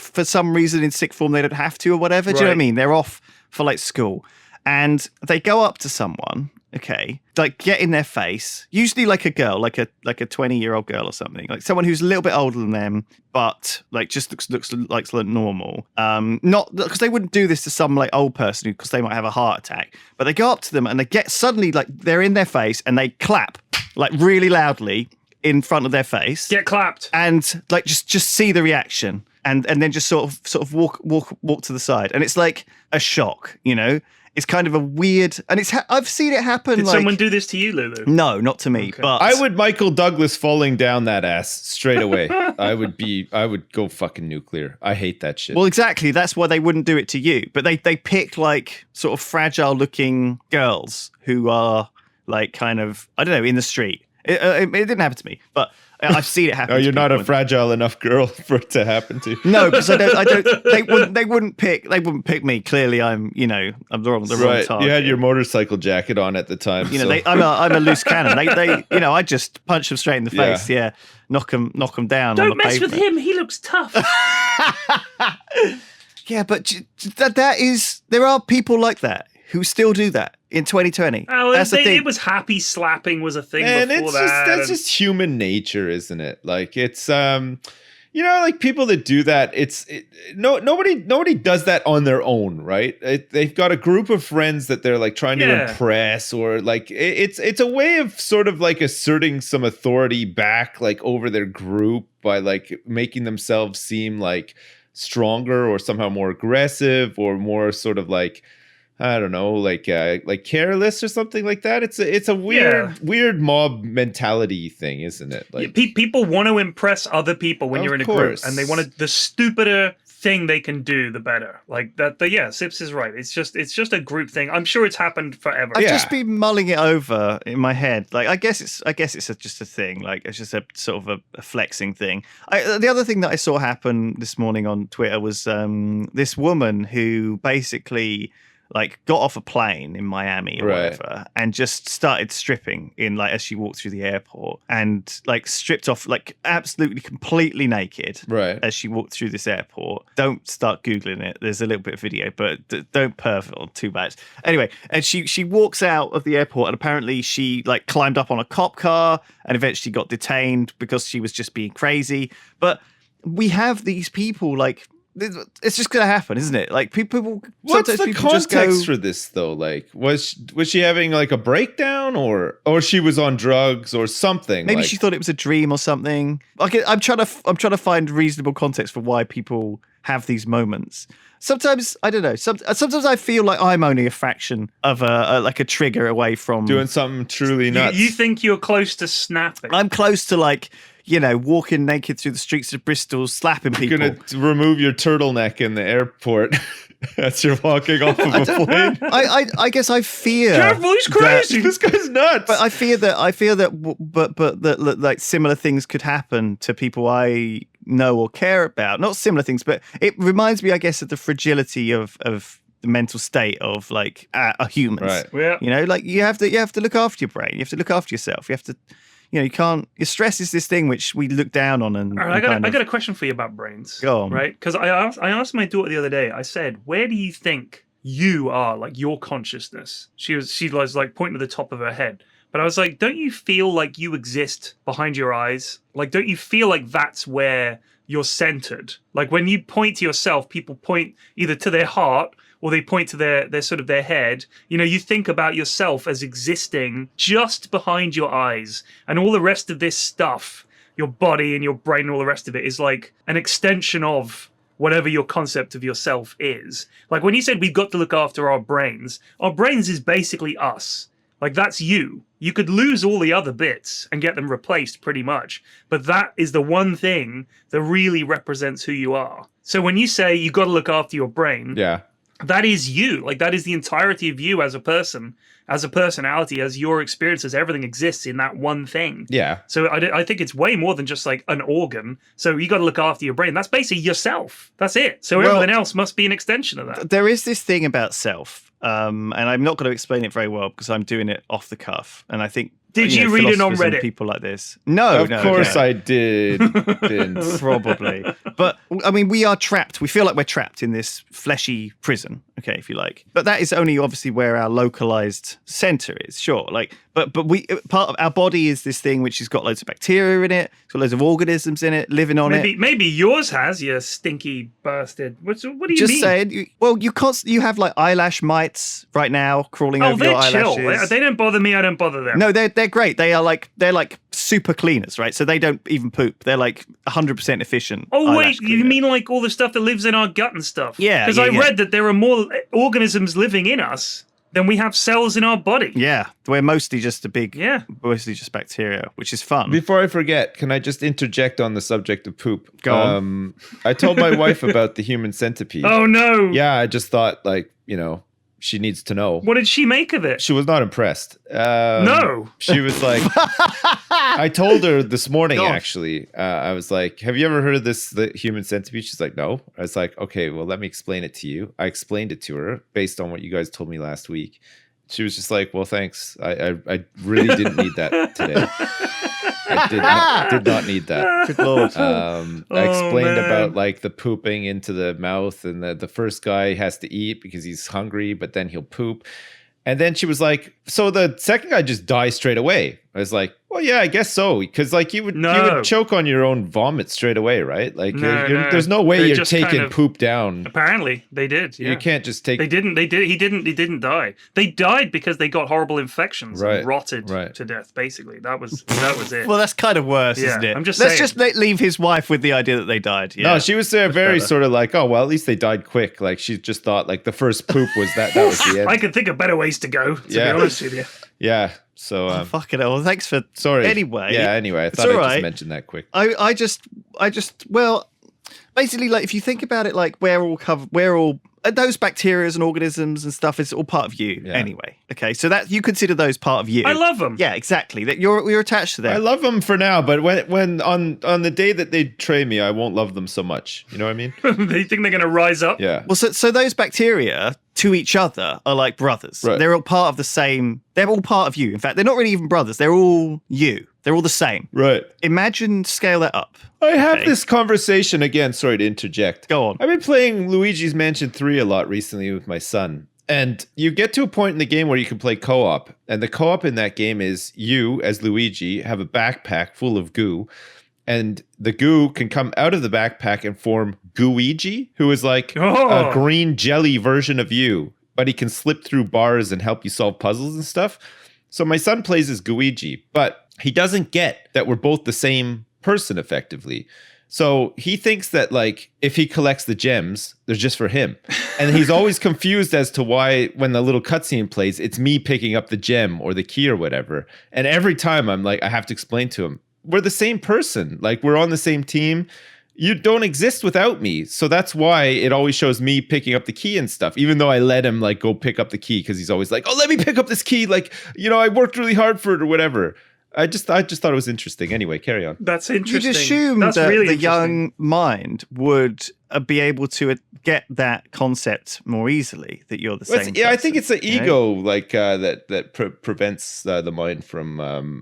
for some reason in sixth form they don't have to or whatever. Do you know what I mean? They're off for like school, and they go up to someone, okay, like get in their face, usually like a girl, like a 20-year-old girl or something, like someone who's a little bit older than them, but like just looks like normal. Not because they wouldn't do this to some like old person because they might have a heart attack, but they go up to them and they get suddenly like they're in their face and they clap like really loudly in front of their face. Get clapped. And like just see the reaction and then just sort of walk to the side. And it's like a shock, you know? It's kind of a weird, and I've seen it happen. Did someone do this to you, Lulu? No, not to me. Okay. But I would Michael Douglas falling down that ass straight away. I would go fucking nuclear. I hate that shit. Well, exactly. That's why they wouldn't do it to you. But they pick like sort of fragile looking girls who are like kind of, I don't know, in the street. It didn't happen to me, but I've seen it happen. Oh, you're not a fragile enough girl for it to happen to. No, because I don't. They wouldn't pick me. Clearly, I'm the wrong target. You had your motorcycle jacket on at the time. You know, I'm a loose cannon. They I just punch them straight in the face. Yeah, knock them down. Don't on the mess pavement. with him. He looks tough. Yeah, but there are people like that who still do that in 2020. Oh, that's the thing. It was happy slapping was a thing And before that's just human nature, isn't it? Like it's like people that do that, nobody does that on their own, right? They've got a group of friends that they're like trying to impress, or like it's a way of sort of like asserting some authority back like over their group by like making themselves seem like stronger or somehow more aggressive or more sort of like, I don't know, like careless or something like that. It's a weird mob mentality thing, isn't it? Like people want to impress other people when you're in a group, and they want to. The stupider thing they can do, the better. Like that. Sips is right. It's just a group thing. I'm sure it's happened forever. I've just been mulling it over in my head. Like I guess it's just a thing. Like it's just a sort of a flexing thing. The other thing that I saw happen this morning on Twitter was this woman who basically like got off a plane in Miami or whatever and just started stripping in like as she walked through the airport, and like stripped off like absolutely completely naked as she walked through this airport. Don't start Googling it. There's a little bit of video, but don't perv on too much. Anyway, and she walks out of the airport, and apparently she like climbed up on a cop car and eventually got detained because she was just being crazy. But we have these people like, it's just gonna happen, isn't it? Like people. What's the context for this though? Like, was she having like a breakdown, or she was on drugs or something? Maybe like, she thought it was a dream or something. Okay, I'm trying to find reasonable context for why people have these moments. Sometimes I don't know. Sometimes I feel like I'm only a fraction of a trigger away from doing something truly nuts. You think you're close to snapping? I'm close to like, walking naked through the streets of Bristol, slapping people. You're gonna remove your turtleneck in the airport as you're walking off of a plane. I guess I fear. Careful, he's crazy. This guy's nuts. But I fear that like similar things could happen to people I know or care about. Not similar things, but it reminds me, I guess, of the fragility of the mental state of like a humans. Right. Yeah. Like you have to look after your brain. You have to look after yourself. You have to. You can't. Your stress is this thing which we look down on. And all right, I got a question for you about brains. Go on. Right? Because I asked my daughter the other day. I said, "Where do you think you are? Like your consciousness?" She was like pointing to the top of her head. But I was like, "Don't you feel like you exist behind your eyes? Like, don't you feel like that's where you're centered? Like when you point to yourself, people point either to their heart." Or they point to their sort of their head. You think about yourself as existing just behind your eyes, and all the rest of this stuff, your body and your brain and all the rest of it, is like an extension of whatever your concept of yourself is. Like when you said we've got to look after our brains is basically us. Like that's you. You could lose all the other bits and get them replaced pretty much, but that is the one thing that really represents who you are. So when you say you got to look after your brain, that is you. Like that is the entirety of you as a person, as a personality, as your experiences. Everything exists in that one thing. Yeah. So I think it's way more than just like an organ. So you got to look after your brain. That's basically yourself. That's it. So everything else must be an extension of that. There is this thing about self, and I'm not going to explain it very well because I'm doing it off the cuff. And I think Did you read it on Reddit? People like this. No, of course I did. Probably. But I mean, we are trapped. We feel like we're trapped in this fleshy prison, okay, if you like. But that is only obviously where our localized center is, sure. Like, but we part of our body is this thing which has got loads of bacteria in it, it's got loads of organisms in it, living on it. Maybe yours has, you stinky bastard. What do you mean? Just saying. You have like eyelash mites right now crawling over your eyelashes. Chill. They don't bother me. I don't bother them. No, they're great. They're like super cleaners, right? So they don't even poop. They're like 100% efficient. Oh wait, you mean like all the stuff that lives in our gut and stuff? Yeah. Because I read that there are more organisms living in us than we have cells in our body. Yeah, we're mostly just mostly just bacteria, which is fun. Before I forget, can I just interject on the subject of poop? Go on. I told my wife about the human centipede. Oh no. Yeah, I just thought like, she needs to know. What did she make of it? She was not impressed. No. She was like, I told her this morning, actually. I was like, have you ever heard of the human centipede? She's like, no. I was like, okay, well, let me explain it to you. I explained it to her based on what you guys told me last week. She was just like, well, thanks. I really didn't need that today. I did not need that. Good Lord. I explained about like the pooping into the mouth, and the first guy has to eat because he's hungry, but then he'll poop. And then she was like, so the second guy just dies straight away. I was like, well, yeah, I guess so, because like you would choke on your own vomit straight away, right? Like there's no way you're taking poop down. Apparently, they did. Yeah. You can't just take. They didn't. He didn't die. They died because they got horrible infections and rotted to death. Basically, that was it. Well, that's kind of worse, isn't it? I'm just Let's saying. just leave his wife with the idea that they died. Yeah. No, she was very sort of like, oh well, at least they died quick. Like she just thought like the first poop was that was the end. I could think of better ways to go. To be honest with you. Yeah. So fucking hell. Well, thanks for sorry. Anyway. Yeah, anyway. I thought I'd just mention that quick. I just basically, like, if you think about it, like we're all those bacteria and organisms and stuff is all part of you anyway. Okay, so that you consider those part of you. I love them. Yeah, exactly. That you're attached to them. I love them for now, but when on the day that they betray me, I won't love them so much. You know what I mean? They think they're going to rise up. Yeah. Well, so those bacteria to each other are like brothers. Right. They're all part of the same. They're all part of you. In fact, they're not really even brothers. They're all you. They're all the same. Right. Imagine scale that up. I have this conversation again. Sorry to interject. Go on. I've been playing Luigi's Mansion 3 a lot recently with my son. And you get to a point in the game where you can play co-op. And the co-op in that game is you, as Luigi, have a backpack full of goo. And the goo can come out of the backpack and form Gooigi, who is like a green jelly version of you. But he can slip through bars and help you solve puzzles and stuff. So my son plays as Gooigi, but he doesn't get that we're both the same person effectively. So he thinks that like if he collects the gems, they're just for him. And he's always confused as to why when the little cutscene plays, it's me picking up the gem or the key or whatever. And every time I'm like, I have to explain to him, we're the same person. Like we're on the same team. You don't exist without me. So that's why it always shows me picking up the key and stuff, even though I let him like go pick up the key because he's always like, oh, let me pick up this key. Like, I worked really hard for it or whatever. I just thought it was interesting. Anyway, carry on. That's interesting. You'd assume That's that really the young mind would be able to get that concept more easily, that you're the same person. I think it's the ego like that prevents the mind from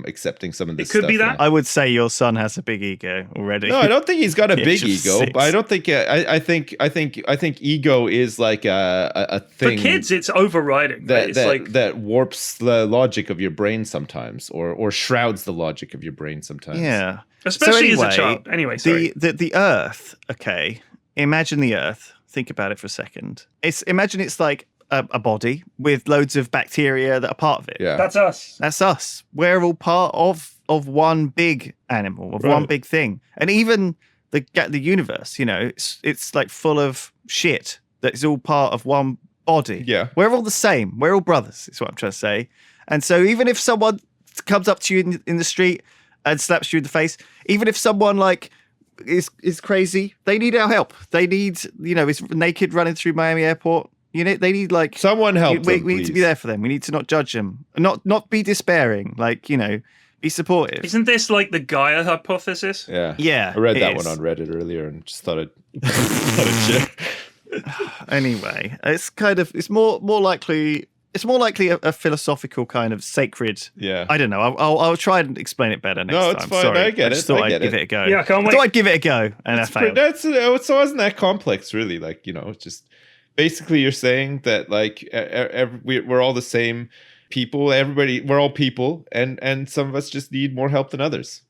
accepting some of this stuff. It could be that. I would say your son has a big ego already. No, I don't think he's got a big ego. But I don't think. I think ego is like a thing. For kids, it's overriding. That warps the logic of your brain sometimes, or shrouds the logic of your brain sometimes. Yeah, especially as a child. Anyway, sorry. The Earth. Okay, imagine the Earth. Think about it for a second. Imagine it's like a body with loads of bacteria that are part of it. Yeah. That's us. That's us. We're all part of one big animal, one big thing. And even the universe, it's like full of shit that is all part of one body. Yeah. We're all the same. We're all brothers, is what I'm trying to say. And so even if someone comes up to you in the street and slaps you in the face, even if someone like is crazy, they need our help. They need, is naked running through Miami Airport. They need like someone help. We need to be there for them. We need to not judge them, not be despairing. Like be supportive. Isn't this like the Gaia hypothesis? Yeah. I read that one on Reddit earlier and just thought I'd share. Anyway, it's more likely. It's more likely a philosophical kind of sacred. Yeah. I don't know. I'll try and explain it better next time. No, it's fine. Sorry. I get it. I just thought I'd give it a go. Yeah, I can't wait. I thought I'd give it a go, and I failed. So it wasn't that complex, really. Like just. Basically, you're saying that like we're all the same people. We're all people, and some of us just need more help than others.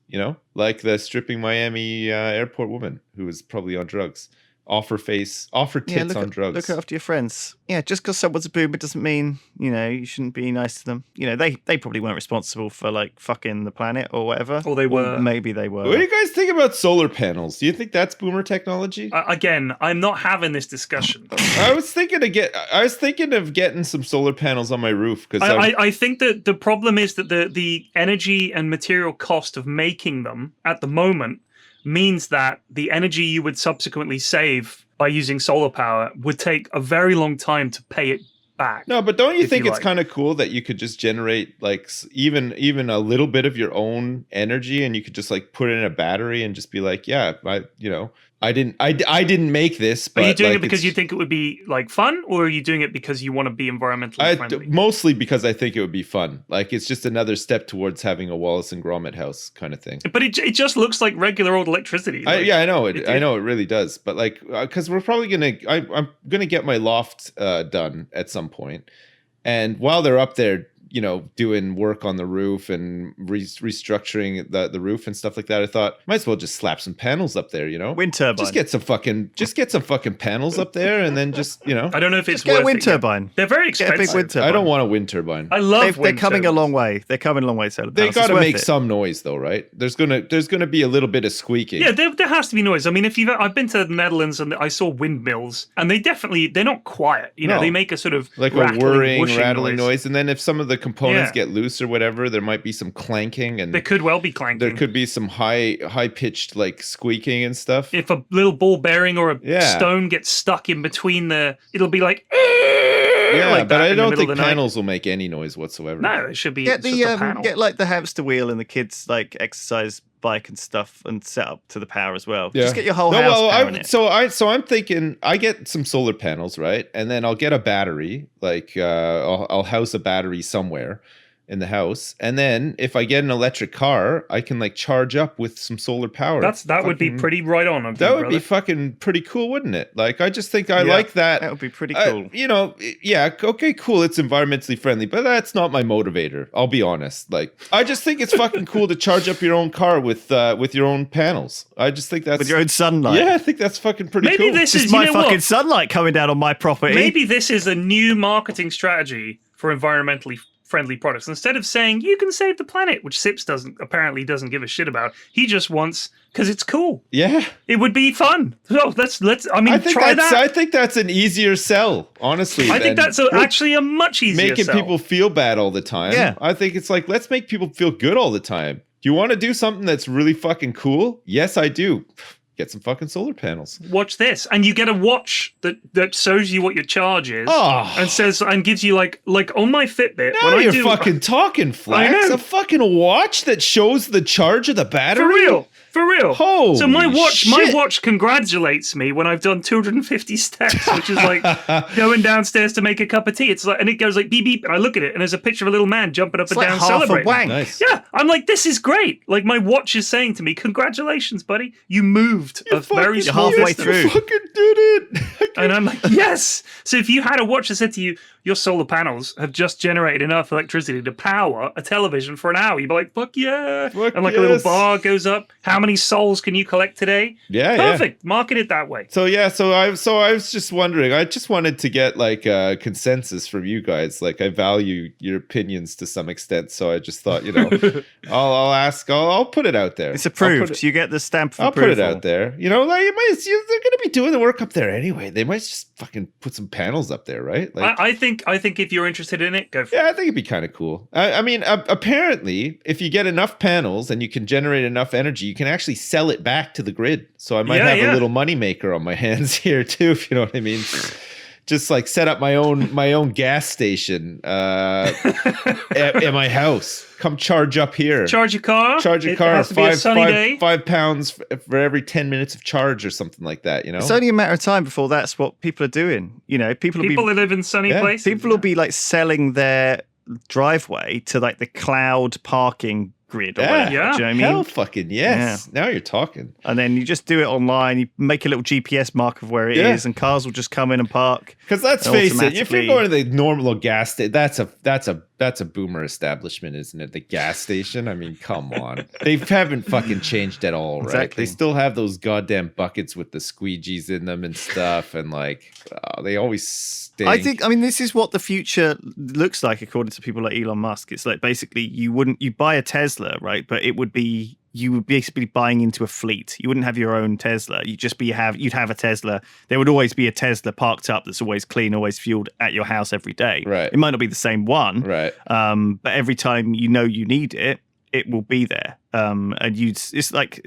Like the stripping Miami airport woman who was probably on drugs. Off her tits on drugs. Look after your friends. Yeah, just because someone's a boomer doesn't mean, you shouldn't be nice to them. They probably weren't responsible for like fucking the planet or whatever. Or they were. Or maybe they were. What do you guys think about solar panels? Do you think that's boomer technology? Again, I'm not having this discussion. I was thinking of getting some solar panels on my roof because I think that the problem is that the energy and material cost of making them at the moment means that the energy you would subsequently save by using solar power would take a very long time to pay it back. No, but don't you think it's kind of cool that you could just generate like even a little bit of your own energy and you could just like put it in a battery and just be like, yeah, I didn't make this. But are you doing it because you think it would be like fun, or are you doing it because you want to be environmentally friendly? Mostly because I think it would be fun. Like it's just another step towards having a Wallace and Gromit house kind of thing. But it just looks like regular old electricity. I know it. I know it really does. But like, because we're probably I'm gonna get my loft done at some point, and while they're up there, doing work on the roof and restructuring the roof and stuff like that, I thought might as well just slap some panels up there. Wind turbine. Just get some fucking panels up there, and then just I don't know if it's get worth a wind it yet. turbine. They're very Get a expensive. big wind turbine. I don't want a wind turbine. I love They're wind coming a turbines. long way. They're coming a long way. Solar They panels. got to It's worth make it. some noise though, right? There's gonna be a little bit of squeaking. Yeah, there has to be noise. I mean, I've been to the Netherlands and I saw windmills, and they're not quiet. No. They make a sort of Like a rattling, whirring, whooshing rattling noise. And then if some of the components Yeah. get loose or whatever, there might be some clanking, and There could well be clanking. there could be some high pitched like squeaking and stuff. If a little ball bearing or a Yeah. stone gets stuck in between it'll be like Yeah, like but that I in the don't middle think of the night. panels will make any noise whatsoever. No, it should be Get just the a panel. get like the hamster wheel and the kids like exercise bike and stuff and set up to the power as well. Yeah. Just get your whole No, house well, powering it. so I'm thinking I get some solar panels, right? And then I'll get a battery. Like I'll house a battery somewhere in the house, and then if I get an electric car, I can like charge up with some solar power. That would be pretty right on. I think, That would be brother. fucking pretty cool, wouldn't it? Like I just think I Yeah. like that. That would be pretty cool. Yeah, okay, cool. It's environmentally friendly, but that's not my motivator. I'll be honest. Like, I just think it's fucking cool to charge up your own car with your own panels. I just think that's With your own sunlight. yeah, I think that's fucking pretty Maybe cool. this Just is my you know fucking what? sunlight coming down on my property. Maybe this is a new marketing strategy for environmentally friendly products. Instead of saying you can save the planet, which Sips apparently doesn't give a shit about, he just wants because it's cool. Yeah, It would be fun. So let's. I mean, I think try that's that. I think that's an easier sell, honestly. I think than that's actually a much easier making sell. people feel bad all the time. Yeah. I think it's like let's make people feel good all the time. Do you want to do something that's really fucking cool? Yes, I do. Get some fucking solar panels. Watch this, and you get a watch that shows you what your charge is, Oh. and gives you like on my Fitbit. Now when you're I do, fucking talking, Flex. know. A fucking watch that shows the charge of the battery? For real. Holy So my shit. watch congratulates me when I've done 250 steps, which is like going downstairs to make a cup of tea. It's like, and it goes like beep beep, and I look at it, and there's a picture of a little man jumping up it's and like down half celebrating. a wank. Nice. Yeah, I'm like, this is great. Like my watch is saying to me, congratulations, buddy, you moved a very Fucking- small halfway distance. through. You fucking did it. And I'm like, yes. So if you had a watch that said to you, your solar panels have just generated enough electricity to power a television for an hour, you'd be like, fuck yeah. Fuck and like a little yes. bar goes up. How many souls can you collect today? Yeah, Perfect. Market it that way. So I was just wondering. I just wanted to get like a consensus from you guys. Like I value your opinions to some extent, so I just thought, I'll ask. I'll put it out there. It's I'll put approved. it- You get the stamp of I'll approval. put it out there. Like they're going to be doing the work up there anyway. They might just fucking put some panels up there, right? Like, I think if you're interested in it, go for it. yeah, I think it'd be kind of cool. I mean, apparently, if you get enough panels and you can generate enough energy, you can actually sell it back to the grid. So I might Yeah, have yeah. a little money maker on my hands here too, if you know what I mean. Just like set up my own gas station at my house. Come charge up here. Charge your car. Charge your It car. has to be a sunny day. £5 for every 10 minutes of charge or something like that. It's only a matter of time before that's what people are doing. People will People that live in sunny Yeah. places. people will be like selling their driveway to like the cloud parking grid or whatever. Yeah. Do you know what I mean? Hell fucking yes. Now you're talking. And then you just do it online. You make a little GPS mark of where it is, Yeah. and cars will just come in and park. Because let's face it, if you're Automatically- going to the normal gas station, that's a boomer establishment, isn't it? The gas station. I mean, come on. They haven't fucking changed at all, right? Exactly. They still have those goddamn buckets with the squeegees in them and stuff, and like they always stink. I think. I mean, this is what the future looks like, according to people like Elon Musk. It's like basically you buy a Tesla, right? But it would be you would basically be buying into a fleet. You wouldn't have your own Tesla. You'd have a Tesla. There would always be a Tesla parked up that's always clean, always fueled at your house every day. Right. It might not be the same one, Right. but every time you need it, it will be there. And it's like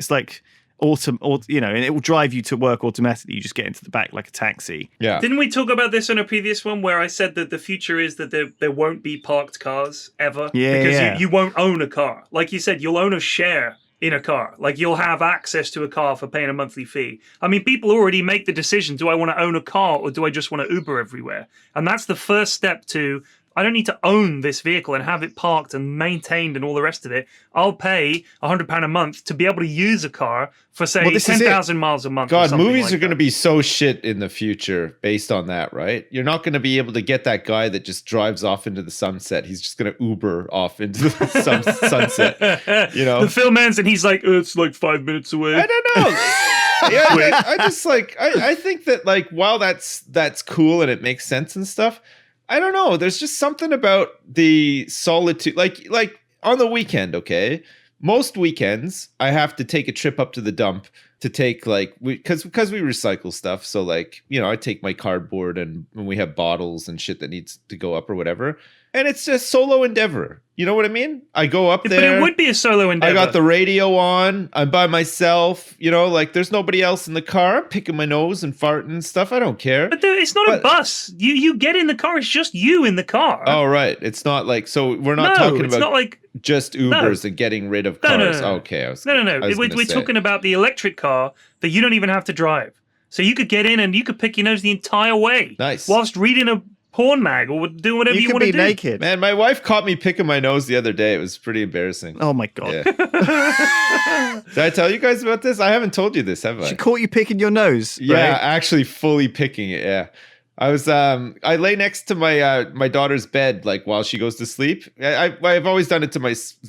and it will drive you to work automatically. You just get into the back like a taxi. Yeah. Didn't we talk about this on a previous one where I said that the future is that there won't be parked cars ever? Yeah, Because yeah. You won't own a car. Like you said, you'll own a share in a car. Like you'll have access to a car for paying a monthly fee. I mean, people already make the decision, do I want to own a car or do I just want to Uber everywhere? And that's the first step to I don't need to own this vehicle and have it parked and maintained and all the rest of it. I'll pay £100 a month to be able to use a car for, say, Well, this is it. 10,000 miles a month. or God, something movies like are going to that. be so shit in the future based on that, right? You're not going to be able to get that guy that just drives off into the sunset. He's just going to Uber off into the sunset. You know, The film ends and he's like, it's like 5 minutes away. I don't know. Yeah, I just like I think that like while that's cool and it makes sense and stuff, I don't know. There's just something about the solitude, like on the weekend. Okay, most weekends I have to take a trip up to the dump to take like because we recycle stuff. So like I take my cardboard and we have bottles and shit that needs to go up or whatever, and it's just solo endeavor. You know what I mean? I go up there. But it would be a solo endeavor. I got the radio on. I'm by myself. Like there's nobody else in the car. I'm picking my nose and farting and stuff. I don't care. But it's not a bus. You get in the car. It's just you in the car. Oh, right. It's not like, so we're not talking it's about not like, just Ubers and getting rid of cars. No. Okay. No. We're talking about the electric car that you don't even have to drive. So you could get in and you could pick your nose the entire way. Nice. Whilst reading a porn mag or do whatever you could want to be do. naked. Man, my wife caught me picking my nose the other day. It was pretty embarrassing. Oh my god! Yeah. Did I tell you guys about this? I haven't told you this, have I? She caught you picking your nose. Yeah, right? actually fully picking it. Yeah. I was I lay next to my daughter's bed like while she goes to sleep. I've always done it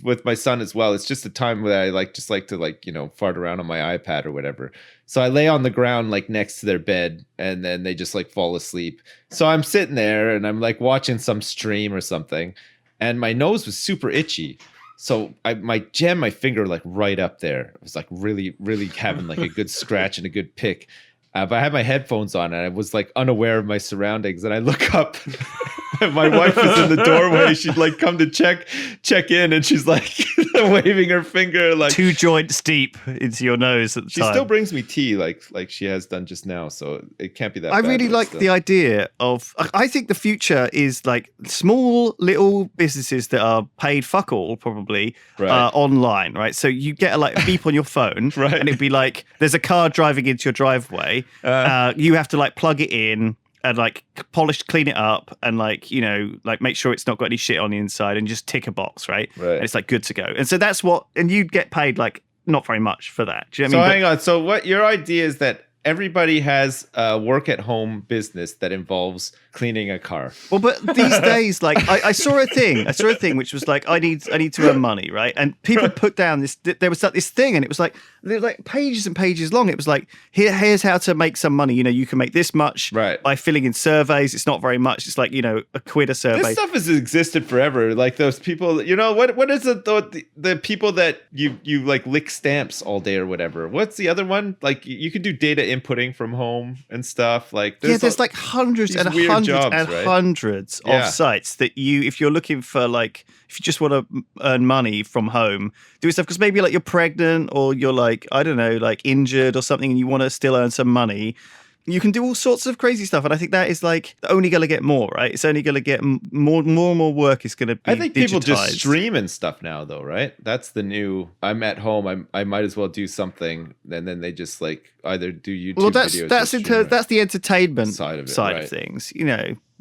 with my son as well. It's just a time where I like to fart around on my iPad or whatever. So I lay on the ground like next to their bed and then they just like fall asleep. So I'm sitting there and I'm like watching some stream or something and my nose was super itchy. So I jammed my finger like right up there. It was like really, really having like a good scratch and a good pick. But I had my headphones on and I was like unaware of my surroundings. And I look up and my wife was in the doorway. She'd like come to check in and she's like waving her finger like 2 joints deep into your nose at the she time. still brings me tea like she has done just now. So it can't be that I bad, really but like still. the idea of, I think the future is like small little businesses that are paid fuck all probably Right. online, right? So you get a like beep on your phone Right. and it'd be like, there's a car driving into your driveway. You have to like plug it in and like clean it up and like make sure it's not got any shit on the inside and just tick a box, right? And it's like good to go. And so that's and you'd get paid like not very much for that. Do you know what I mean? Hang on. So what your idea is that everybody has a work at home business that involves cleaning a car. Well, but these days, like I saw a thing which was like, I need to earn money, right? And people put down there was like this thing and it was like pages and pages long. It was like, here's how to make some money. You can make this much by filling in surveys. It's not very much. It's like, a quid a survey. This stuff has existed forever. Like those people, what is it though? The people that you like lick stamps all day or whatever. What's the other one? Like you can do data inputting from home and stuff. Like there's like hundreds and hundreds jobs, and right? hundreds of sites that if you're looking for like, if you just want to earn money from home, do stuff because maybe like you're pregnant or you're like, I don't know, like injured or something and you want to still earn some money. You can do all sorts of crazy stuff. And I think that is like only going to get more, right? It's only going to get more and more work is going to be I think people just digitized. stream and stuff now though, right? That's the new, I'm at home, I might as well do something. And then they just like either do YouTube Well, videos. that's the entertainment side of it, side right. of things,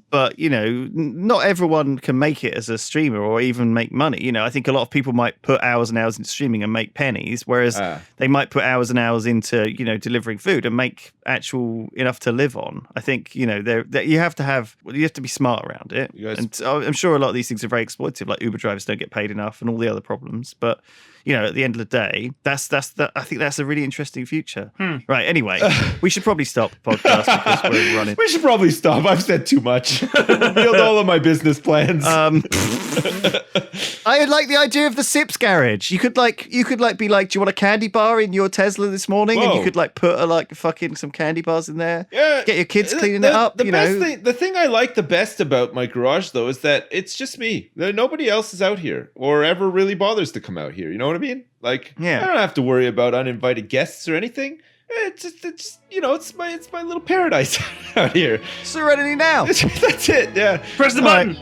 But, not everyone can make it as a streamer or even make money. I think a lot of people might put hours and hours into streaming and make pennies, whereas they might put hours and hours into, delivering food and make actual enough to live on. I think, you have to be smart around it. And I'm sure a lot of these things are very exploitative, like Uber drivers don't get paid enough and all the other problems. But, at the end of the day, I think that's a really interesting future. Right. Anyway, we should probably stop the podcast because we're running. We should probably stop. I've said too much. Revealed all of my business plans. I like the idea of the Sips garage. You could be like, do you want a candy bar in your Tesla this morning? Whoa. And you could like put some candy bars in there. Yeah, Get your kids cleaning it up. The thing I like the best about my garage though is that it's just me. Nobody else is out here or ever really bothers to come out here. You know what I mean? Like, Yeah. I don't have to worry about uninvited guests or anything. It's my little paradise out here. Serenity now. That's it. Yeah. Press the All button.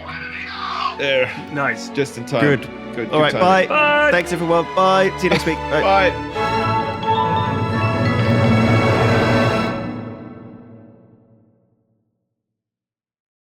There. Nice. Just in time. Good. Good All right. timing. Bye. Thanks everyone. Bye. See you next week. All right. Bye.